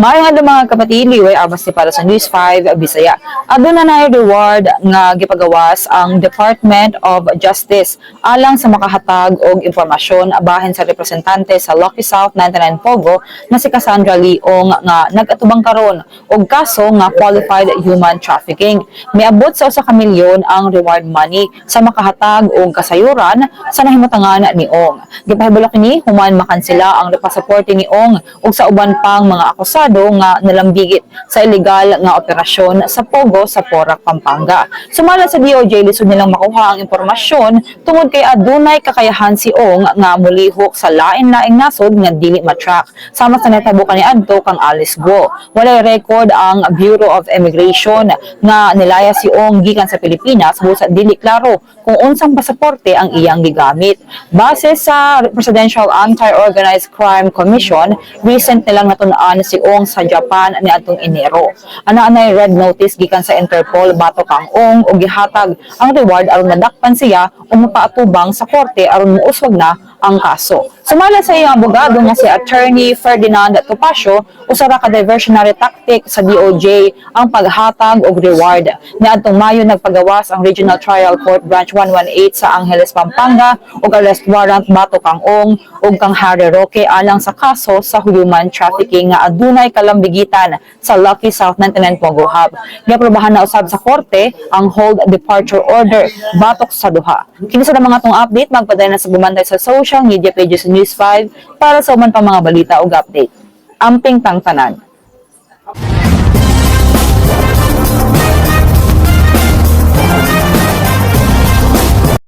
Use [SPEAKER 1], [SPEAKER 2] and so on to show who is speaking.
[SPEAKER 1] Maayong adlaw mga kapatid, liway abas ni para sa News 5 Bisaya. Aduna na reward nga gipagawas ang Department of Justice alang sa makahatag og impormasyon bahin sa representante sa Lucky South 99 Pogo na si Cassandra Leong nga nag-atubang karon og kaso nga qualified human trafficking. Miabot sa 1 ka milyon ang reward money sa makahatag og kasayuran sa nahimutangan ni Ong. Gipahibalo kini human makansela ang repasaporte ni Ong ug sa uban pang mga akusado nga nalambigit sa ilegal nga operasyon sa Pogo sa Porac, Pampanga. Sumala sa DOJ, lisod nilang makuha ang impormasyon tungod kay adunay kakayahan si Ong nga mulihok sa lain-laing nasod nga dili matrack. Sama sa natabo kaniadto kang Alice Guo. Walay record ang Bureau of Immigration nga nilaya si Ong gikan sa Pilipinas busa dili klaro kung unsang pasaporte ang iyang gigamit. Base sa Presidential Anti-Organized Crime Commission, recent nilang natun-an si Ong sa Japan niadtong Enero. Ana-anay red notice gikan sa Interpol batok ang Ong ug gihatag ang reward aron madakpan siya o mapaatubang sa korte aron muuswag na ang kaso. Sumala sa iyang abogado nga si Attorney Ferdinand Topacio, usara ka diversionary tactic sa DOJ ang paghatag og reward. Niadtong Mayo nagpagawas ang Regional Trial Court Branch 118 sa Angeles, Pampanga og arrest warrant batok kang Ong ug kang Harry Roque alang sa kaso sa human trafficking nga adunay kalambigitan sa Lucky South 99 Pogo Hub. Giaprobahan na usab sa korte ang hold departure order batok sa duha. Kini sa mga tong update magpadayag na sa bumantay sa social media pages sa News 5 para sa uman pang mga balita ug update. Amping tang tanan.